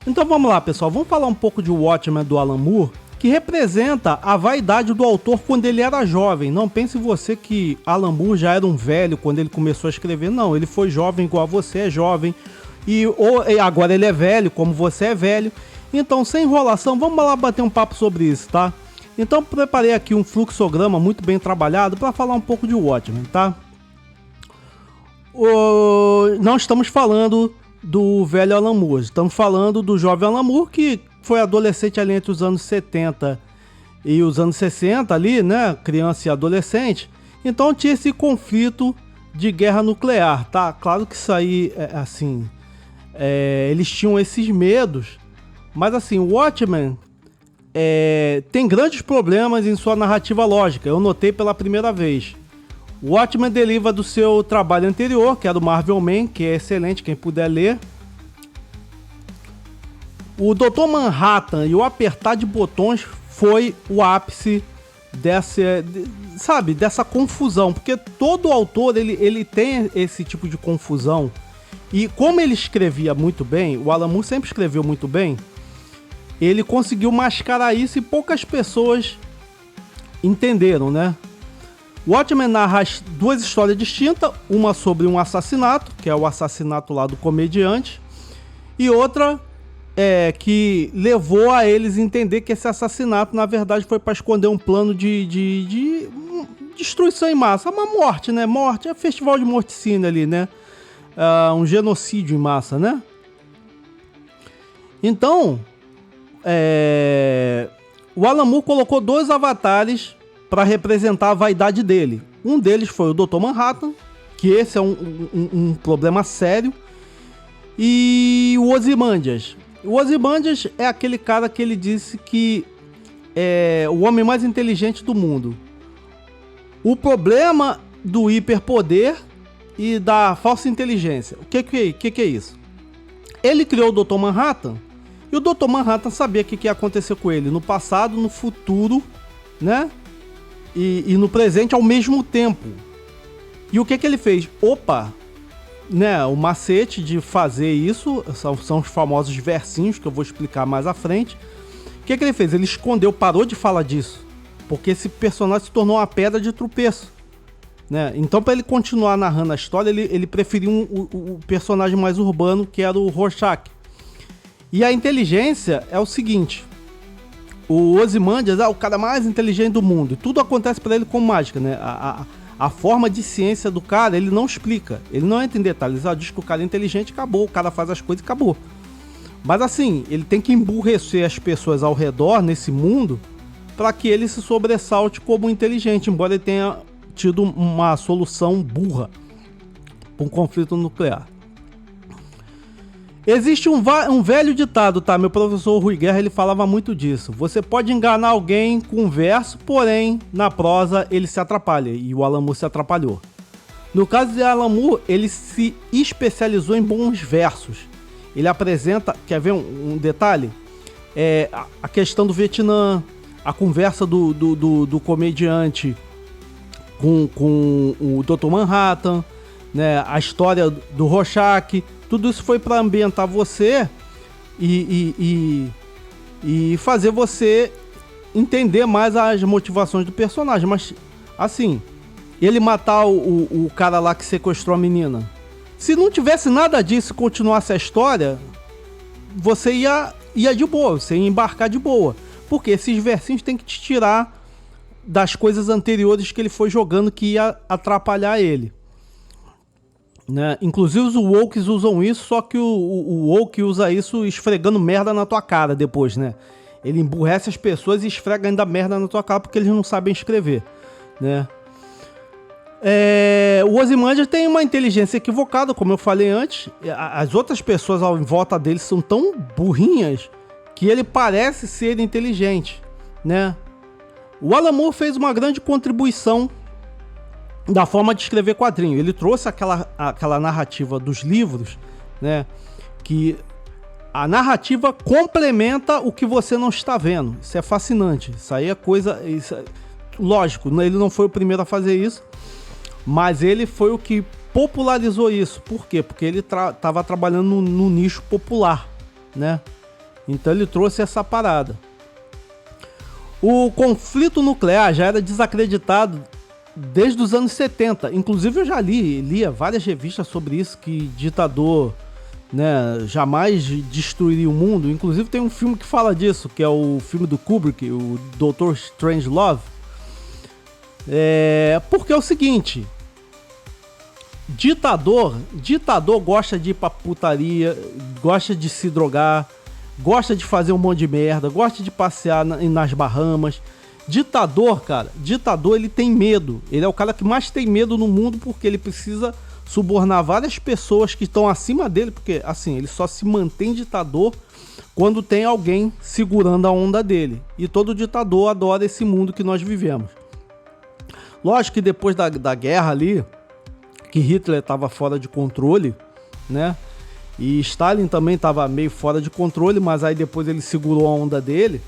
Então vamos lá, pessoal, vamos falar um pouco de Watchmen do Alan Moore, que representa a vaidade do autor quando ele era jovem. Não pense você que Alan Moore já era um velho quando ele começou a escrever. Não, ele foi jovem igual você é jovem. E agora ele é velho como você é velho. Então, sem enrolação, vamos lá bater um papo sobre isso, tá? Então, preparei aqui um fluxograma muito bem trabalhado para falar um pouco de Watchmen, tá? Não estamos falando do velho Alan Moore, estamos falando do jovem Alan Moore, que foi adolescente ali entre os anos 70 e os anos 60 ali, né? Criança e adolescente. Então tinha esse conflito de guerra nuclear, tá? Claro que isso aí, assim, eles tinham esses medos, mas assim, o Watchmen tem grandes problemas em sua narrativa lógica, eu notei pela primeira vez. O Watchmen deriva do seu trabalho anterior, que era o Marvel Man, que é excelente, quem puder ler. O Dr. Manhattan e o apertar de botões foi o ápice dessa confusão, porque todo autor ele tem esse tipo de confusão, e como ele escrevia muito bem, o Alan Moore sempre escreveu muito bem, ele conseguiu mascarar isso e poucas pessoas entenderam, né? O Watchmen narra duas histórias distintas, uma sobre um assassinato, que é o assassinato lá do comediante, e outra que levou a eles entender que esse assassinato, na verdade, foi para esconder um plano de destruição em massa. Uma morte, né? Morte é festival de morticínio ali, né? Um genocídio em massa, né? Então, o Alan Moore colocou dois avatares para representar a vaidade dele. Um deles foi o Dr. Manhattan, que esse é um problema sério, e o Ozymandias. O Ozymandias é aquele cara que ele disse que é o homem mais inteligente do mundo. O problema do hiperpoder e da falsa inteligência. O que é isso? Ele criou o Dr. Manhattan, e o Dr. Manhattan sabia o que ia acontecer com ele no passado, no futuro, né? E no presente ao mesmo tempo. E o que ele fez? Né, o macete de fazer isso são os famosos versinhos que eu vou explicar mais à frente. O que ele fez? Ele escondeu, parou de falar disso, porque esse personagem se tornou uma pedra de tropeço, né? Então, para ele continuar narrando a história, ele preferiu o personagem mais urbano, que era o Rorschach. E a inteligência é o seguinte: o Ozymandias é o cara mais inteligente do mundo, e tudo acontece para ele com mágica, né? A forma de ciência do cara, ele não explica, ele não entra em detalhes. Diz que o cara é inteligente, acabou, o cara faz as coisas e acabou. Mas assim, ele tem que emburrecer as pessoas ao redor nesse mundo para que ele se sobressalte como inteligente, embora ele tenha tido uma solução burra para um conflito nuclear. Existe um velho ditado, tá? Meu professor Rui Guerra, ele falava muito disso. Você pode enganar alguém com um verso, porém, na prosa, ele se atrapalha. E o Alan Moore se atrapalhou. No caso de Alan Moore, ele se especializou em bons versos. Ele apresenta... Quer ver um detalhe? A questão do Vietnã, a conversa do comediante com o Dr. Manhattan, né? A história do Rorschach... Tudo isso foi para ambientar você e fazer você entender mais as motivações do personagem. Mas, assim, ele matar o cara lá que sequestrou a menina. Se não tivesse nada disso e continuasse a história, você ia de boa, você ia embarcar de boa. Porque esses versinhos tem que te tirar das coisas anteriores que ele foi jogando que ia atrapalhar ele. Né? Inclusive os wokes usam isso, só que o woke usa isso esfregando merda na tua cara depois, né? Ele emburrece as pessoas e esfrega ainda merda na tua cara porque eles não sabem escrever, né? O Ozymandias tem uma inteligência equivocada, como eu falei antes. As outras pessoas em volta dele são tão burrinhas que ele parece ser inteligente, né? O Alan Moore fez uma grande contribuição da forma de escrever quadrinho. Ele trouxe aquela narrativa dos livros, né? Que a narrativa complementa o que você não está vendo. Isso é fascinante. Isso aí é coisa... lógico, ele não foi o primeiro a fazer isso, mas ele foi o que popularizou isso. Por quê? Porque ele estava trabalhando no nicho popular, né? Então ele trouxe essa parada. O conflito nuclear já era desacreditado desde os anos 70. Inclusive eu já lia várias revistas sobre isso, que ditador, né, jamais destruiria o mundo. Inclusive tem um filme que fala disso, que é o filme do Kubrick, o Dr. Strangelove. Porque é o seguinte, ditador gosta de ir pra putaria, gosta de se drogar, gosta de fazer um monte de merda, gosta de passear nas Bahamas. Ditador, ele tem medo. Ele é o cara que mais tem medo no mundo, porque ele precisa subornar várias pessoas que estão acima dele, porque assim, ele só se mantém ditador quando tem alguém segurando a onda dele. E todo ditador adora esse mundo que nós vivemos. Lógico que depois da guerra ali, que Hitler estava fora de controle, né? E Stalin também estava meio fora de controle, mas aí depois ele segurou a onda dele.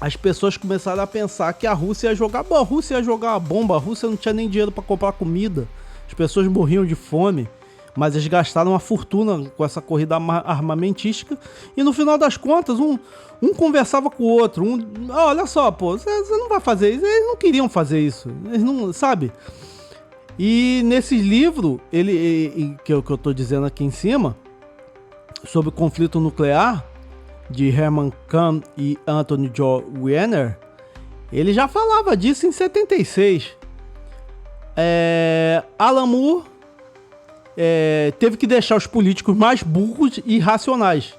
As pessoas começaram a pensar que a Rússia ia jogar uma bomba, a Rússia não tinha nem dinheiro para comprar comida. As pessoas morriam de fome, mas eles gastaram uma fortuna com essa corrida armamentística. E no final das contas, um conversava com o outro. Olha só, pô, você não vai fazer isso. Eles não queriam fazer isso. Eles não, sabe? E nesse livro, que eu tô dizendo aqui em cima, sobre o conflito nuclear, de Herman Kahn e Anthony Joe Wiener, ele já falava disso em 76. Alan Moore teve que deixar os políticos mais burros e irracionais.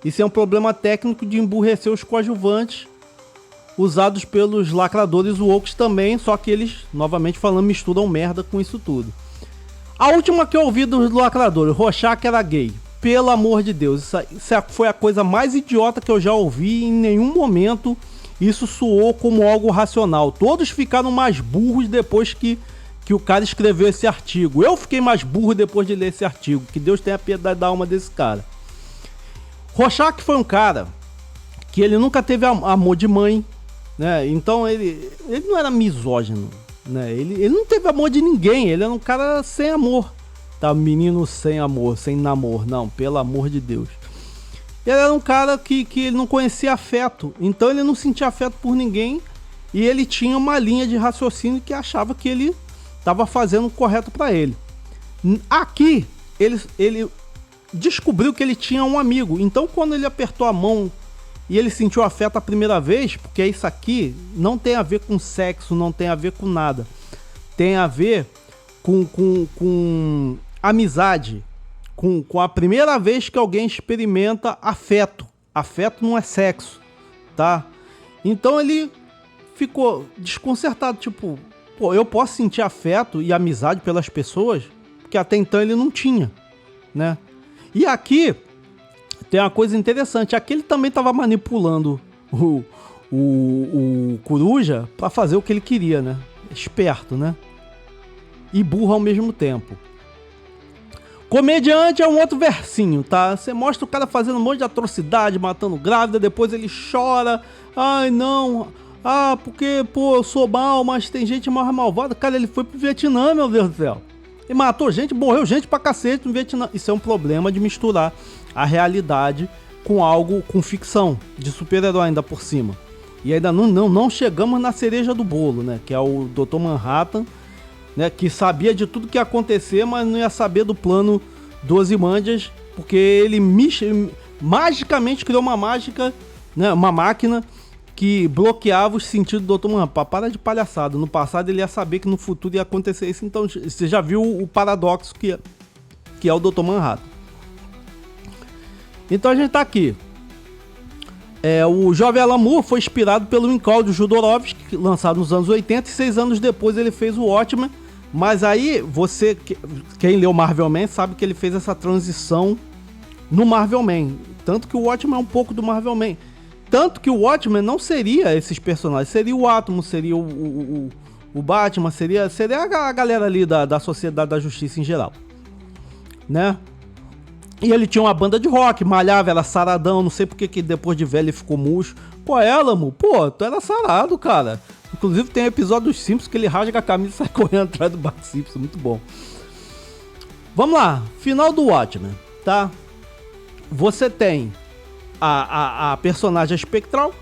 Isso é um problema técnico de emburrecer os coadjuvantes usados pelos lacradores woke também, só que eles, novamente falando, misturam merda com isso tudo. A última que eu ouvi dos lacradores, Rorschach era gay. Pelo amor de Deus, isso foi a coisa mais idiota que eu já ouvi. Em nenhum momento isso soou como algo racional. Todos ficaram mais burros depois que o cara escreveu esse artigo. Eu fiquei mais burro depois de ler esse artigo. Que Deus tenha piedade da alma desse cara. Rorschach foi um cara que ele nunca teve amor de mãe, né? Então ele não era misógino, né? Ele não teve amor de ninguém. Ele era um cara sem amor. Tá, menino sem amor, sem namoro. Não, pelo amor de Deus. Ele era um cara que ele não conhecia afeto. Então ele não sentia afeto por ninguém. E ele tinha uma linha de raciocínio que achava que ele estava fazendo o correto para ele. Aqui, ele descobriu que ele tinha um amigo. Então quando ele apertou a mão e ele sentiu afeto a primeira vez, porque isso aqui não tem a ver com sexo, não tem a ver com nada. Tem a ver com amizade, com a primeira vez que alguém experimenta afeto. Afeto não é sexo, tá? Então ele ficou desconcertado, tipo, pô, eu posso sentir afeto e amizade pelas pessoas, porque até então ele não tinha, né? E aqui tem uma coisa interessante, aqui ele também estava manipulando o Coruja para fazer o que ele queria, né? Esperto, né? E burro ao mesmo tempo. Comediante é um outro versinho, tá? Você mostra o cara fazendo um monte de atrocidade, matando grávida, depois ele chora. Ai, não. Ah, porque, pô, eu sou mal, mas tem gente mais malvada. Cara, ele foi pro Vietnã, meu Deus do céu. E matou gente, morreu gente pra cacete no Vietnã. Isso é um problema de misturar a realidade com algo, com ficção, de super-herói ainda por cima. E ainda não chegamos na cereja do bolo, né? Que é o Dr. Manhattan, né, que sabia de tudo que ia acontecer, mas não ia saber do plano do Ozymandias, porque ele magicamente criou uma mágica, né, uma máquina que bloqueava os sentidos do Dr. Manhattan. Para de palhaçada. No passado ele ia saber que no futuro ia acontecer isso, então você já viu o paradoxo que é o Dr. Manhattan. Então a gente tá aqui. O jovem Alan Moore foi inspirado pelo Incaudio Jodorowsky, lançado nos anos 80, e 6 anos depois ele fez o Watchmen. Mas aí, quem leu Marvel Man sabe que ele fez essa transição no Marvel Man. Tanto que o Watchmen é um pouco do Marvel Man. Tanto que o Watchmen não seria esses personagens. Seria o Átomo, seria o Batman, seria a galera ali da Sociedade da Justiça em geral, né? E ele tinha uma banda de rock, malhava, era saradão, não sei porque que depois de velho ele ficou murcho. Pô, Alamo, pô, tu era sarado, cara. Inclusive tem um episódio dos Simpsons que ele rasga a camisa e sai correndo atrás do Bart Simpson, muito bom. Vamos lá, final do Watchmen, tá? Você tem a personagem espectral,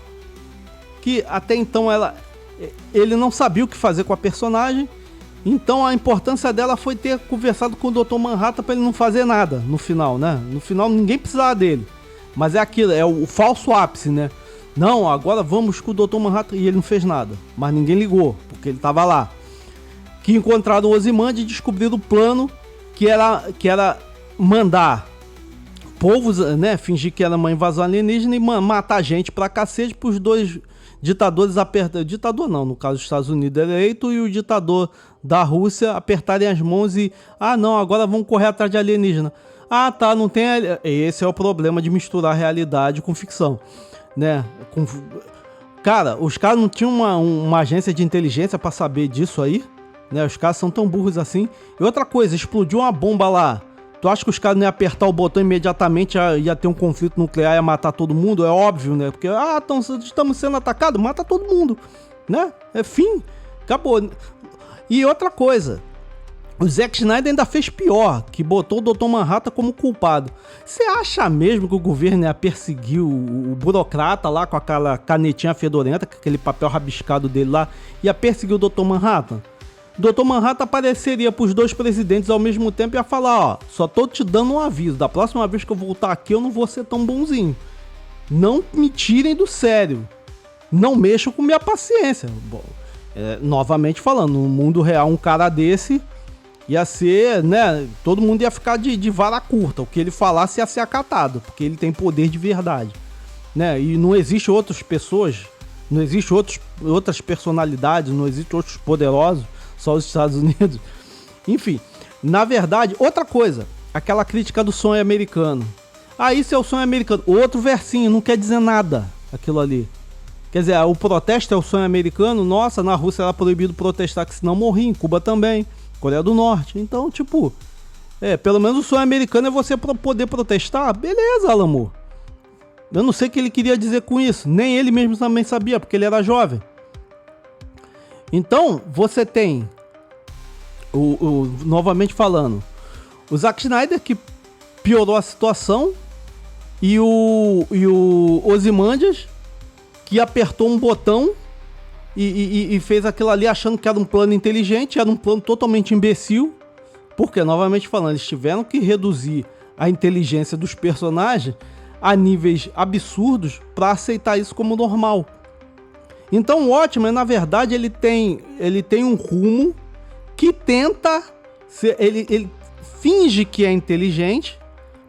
que até então ele não sabia o que fazer com a personagem. Então a importância dela foi ter conversado com o Dr. Manhattan para ele não fazer nada no final, né? No final ninguém precisava dele. Mas é aquilo, é o falso ápice, né? Não, agora vamos com o Dr. Manhattan. E ele não fez nada. Mas ninguém ligou, porque ele estava lá. Que encontraram o Ozymandias e descobriram o plano que era mandar povos, né? Fingir que era uma invasão alienígena e matar gente pra cacete pros dois ditadores apertarem. Ditador não, no caso dos Estados Unidos eleito e o ditador da Rússia apertarem as mãos e... Ah, não, agora vamos correr atrás de alienígena. Ah, tá, não tem... Esse é o problema de misturar realidade com ficção, né? Cara, os caras não tinham uma agência de inteligência pra saber disso aí, né? Os caras são tão burros assim. E outra coisa, explodiu uma bomba lá. Tu acha que os caras não iam apertar o botão imediatamente, ia ter um conflito nuclear, ia matar todo mundo? É óbvio, né? Porque, estamos sendo atacados, mata todo mundo, né? É fim, acabou. E outra coisa, o Zack Snyder ainda fez pior, que botou o Dr. Manhattan como culpado. Você acha mesmo que o governo ia perseguir o burocrata lá com aquela canetinha fedorenta, com aquele papel rabiscado dele lá, ia perseguir o Dr. Manhattan? Dr. Manhattan apareceria pros dois presidentes ao mesmo tempo e ia falar, ó, só tô te dando um aviso, da próxima vez que eu voltar aqui eu não vou ser tão bonzinho. Não me tirem do sério. Não mexam com minha paciência. Bom, novamente falando, no mundo real um cara desse ia ser, né, todo mundo ia ficar de vara curta. O que ele falasse ia ser acatado, porque ele tem poder de verdade, né? E não existe outras pessoas, não existe outras personalidades, não existe outros poderosos, só os Estados Unidos. Enfim, na verdade, outra coisa, aquela crítica do sonho americano. Ah, isso é o sonho americano. Outro versinho, não quer dizer nada aquilo ali. Quer dizer, o protesto é o sonho americano. Nossa, na Rússia era proibido protestar, que senão morria. Em Cuba também, Coreia do Norte. Então, tipo, pelo menos o sonho americano é você poder protestar. Beleza, Alan Moore. Eu não sei o que ele queria dizer com isso. Nem ele mesmo também sabia, porque ele era jovem. Então, você tem, novamente falando, o Zack Snyder, que piorou a situação, e o Ozymandias, que apertou um botão e fez aquilo ali achando que era um plano inteligente, era um plano totalmente imbecil, porque, novamente falando, eles tiveram que reduzir a inteligência dos personagens a níveis absurdos para aceitar isso como normal. Então o Watchmen, na verdade, ele tem um rumo que tenta ele finge que é inteligente,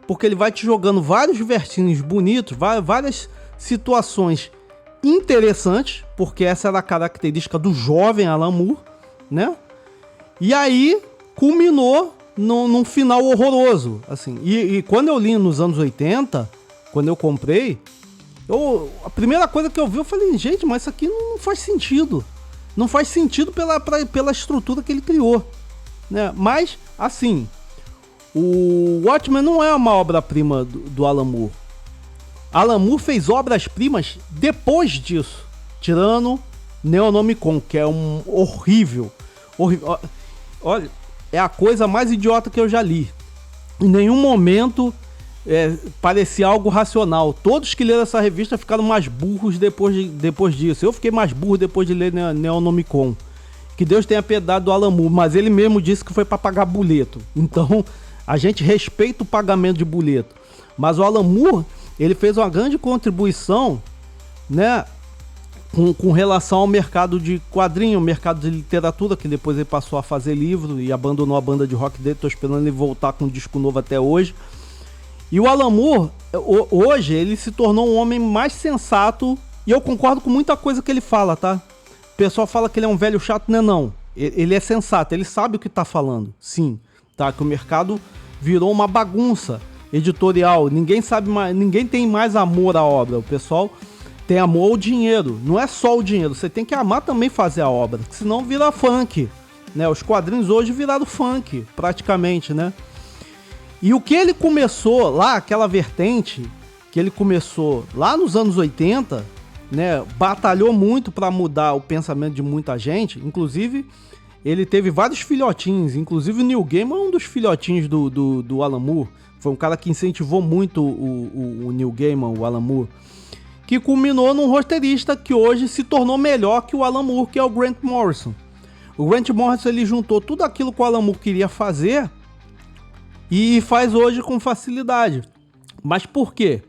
porque ele vai te jogando vários versinhos bonitos, várias situações interessantes, porque essa era a característica do jovem Alan Moore, né? E aí culminou num final horroroso, assim. E quando eu li nos anos 80, quando eu comprei, a primeira coisa que eu vi, eu falei, gente, mas isso aqui não faz sentido. Não faz sentido pela estrutura que ele criou, né? Mas, assim, o Watchmen não é uma obra-prima do Alan Moore. Alan Moore fez obras-primas depois disso, tirando Neonomicon, que é um horrível. Olha, é a coisa mais idiota que eu já li. Em nenhum momento parecia algo racional. Todos que leram essa revista ficaram mais burros depois disso. Eu fiquei mais burro depois de ler Neonomicon. Que Deus tenha piedade do Alan Moore, mas ele mesmo disse que foi para pagar boleto. Então, a gente respeita o pagamento de boleto. Mas o Alan Moore, ele fez uma grande contribuição, né, com relação ao mercado de quadrinho, mercado de literatura, que depois ele passou a fazer livro e abandonou a banda de rock dele. Tô esperando ele voltar com um disco novo até hoje. E o Alan Moore, hoje, ele se tornou um homem mais sensato, e eu concordo com muita coisa que ele fala, tá? O pessoal fala que ele é um velho chato, né? Não. Ele é sensato, ele sabe o que tá falando, sim. Tá? Que o mercado virou uma bagunça editorial, ninguém sabe mais, ninguém tem mais amor à obra. O pessoal tem amor ao dinheiro, não é só o dinheiro, você tem que amar também fazer a obra, senão vira funk, né? Os quadrinhos hoje viraram funk, praticamente, né? E o que ele começou lá, aquela vertente que ele começou lá nos anos 80, né, batalhou muito para mudar o pensamento de muita gente. Inclusive, ele teve vários filhotinhos, inclusive o Neil Gaiman é um dos filhotinhos do Alan Moore. Foi um cara que incentivou muito o Neil Gaiman, o Alan Moore, que culminou num roteirista que hoje se tornou melhor que o Alan Moore, que é o Grant Morrison. O Grant Morrison, ele juntou tudo aquilo que o Alan Moore queria fazer e faz hoje com facilidade. Mas por quê?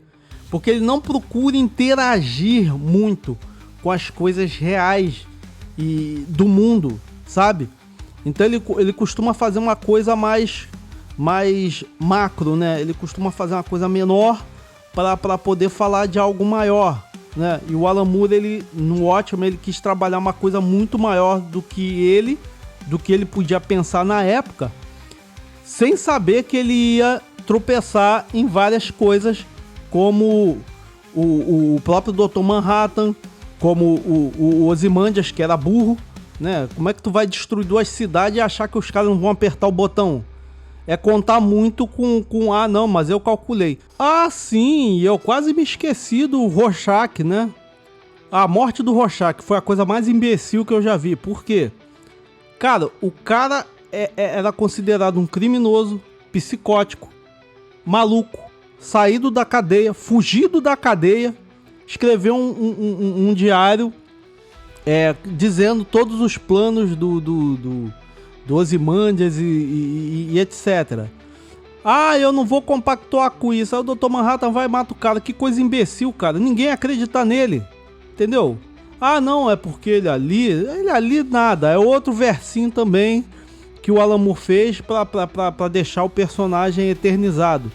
Porque ele não procura interagir muito com as coisas reais do mundo, sabe? Então ele costuma fazer uma coisa mais macro, né? Ele costuma fazer uma coisa menor para poder falar de algo maior, né? E o Alan Moore, ele, no Watchmen, ele quis trabalhar uma coisa muito maior do que ele podia pensar na época, sem saber que ele ia tropeçar em várias coisas, como o próprio Dr. Manhattan, como o Ozymandias, que era burro, né? Como é que tu vai destruir duas cidades e achar que os caras não vão apertar o botão? É contar muito com não, mas eu calculei. Ah, sim, eu quase me esqueci do Rorschach, né? A morte do Rorschach foi a coisa mais imbecil que eu já vi. Por quê? Cara, o cara era considerado um criminoso, psicótico, maluco, saído da cadeia, fugido da cadeia, escreveu um diário dizendo todos os planos do Ozymandias e etc. Ah, eu não vou compactuar com isso. Aí o Dr. Manhattan vai e mata o cara. Que coisa imbecil, cara. Ninguém acredita nele. Entendeu? Ah, não, é porque ele ali nada. É outro versinho também que o Alan Moore fez pra deixar o personagem eternizado.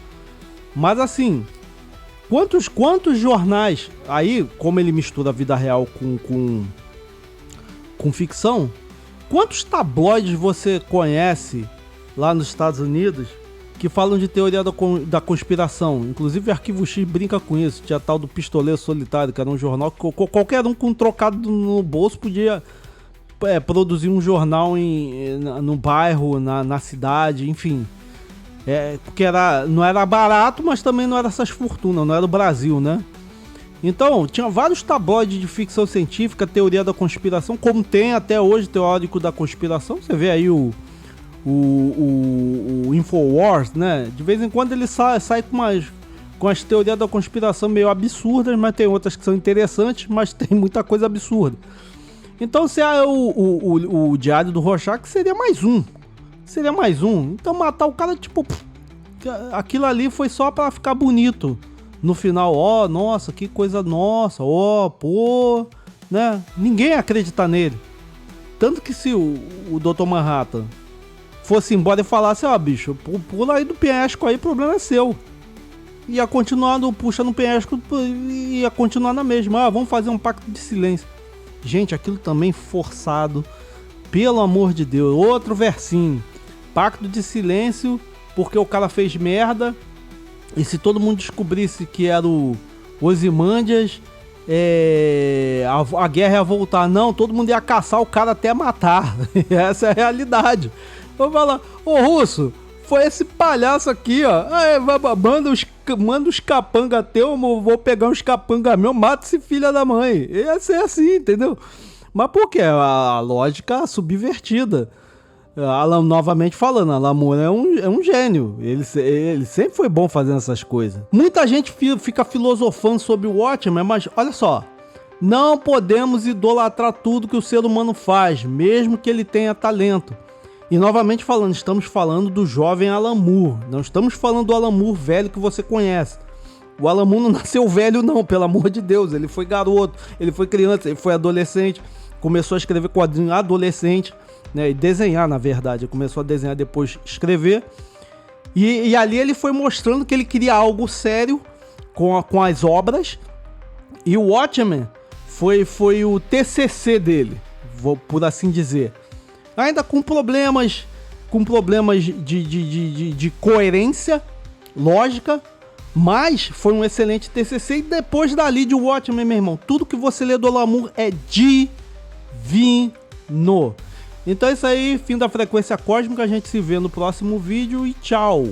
Mas assim, quantos jornais... Aí, como ele mistura a vida real com ficção... Quantos tabloides você conhece lá nos Estados Unidos que falam de teoria da conspiração? Inclusive o Arquivo X brinca com isso. Tinha tal do Pistoleiro Solitário, que era um jornal que qualquer um com um trocado no bolso podia produzir um jornal no bairro, na cidade, enfim. Porque não era barato, mas também não era essas fortunas, não era o Brasil, né? Então, tinha vários tabloides de ficção científica, teoria da conspiração, como tem até hoje teórico da conspiração. Você vê aí o Infowars, né? De vez em quando ele sai com as teorias da conspiração meio absurdas, mas tem outras que são interessantes, mas tem muita coisa absurda. Então, se o Diário do Rorschach seria mais um. Então, matar o cara, tipo, aquilo ali foi só pra ficar bonito. No final, nossa, que coisa, nossa, pô, né? Ninguém acredita nele. Tanto que se o Dr. Manhattan fosse embora e falasse, bicho, pula aí do penhasco aí, o problema é seu. Ia continuar puxa no penhasco, ia continuar na mesma. Vamos fazer um pacto de silêncio. Gente, aquilo também forçado, pelo amor de Deus. Outro versinho. Pacto de silêncio, porque o cara fez merda. E se todo mundo descobrisse que era o Ozymandias, a guerra ia voltar. Não, todo mundo ia caçar o cara até matar. Essa é a realidade. Vou falar, Russo, foi esse palhaço aqui, ó. Manda os capanga teu, eu vou pegar uns capanga meu, mata esse filho da mãe. Ia ser assim, entendeu? Mas por quê? A lógica subvertida. Novamente falando, Alan Moore é um gênio. Ele sempre foi bom fazendo essas coisas. Muita gente fica filosofando sobre o Watchmen, mas olha só. Não podemos idolatrar tudo que o ser humano faz, mesmo que ele tenha talento. E novamente falando, estamos falando do jovem Alan Moore. Não estamos falando do Alan Moore velho que você conhece. O Alan Moore não nasceu velho não, pelo amor de Deus. Ele foi garoto, ele foi criança, ele foi adolescente. Começou a escrever quadrinho adolescente. Né, e desenhar, na verdade. Ele começou a desenhar, depois escrever. E ali ele foi mostrando que ele queria algo sério com as obras. E o Watchmen foi o TCC dele, por assim dizer. Ainda com problemas de coerência lógica, mas foi um excelente TCC. E depois dali de Watchmen, meu irmão, tudo que você lê do Alan Moore é divino. Então é isso aí, fim da Frequência Cósmica, a gente se vê no próximo vídeo e tchau!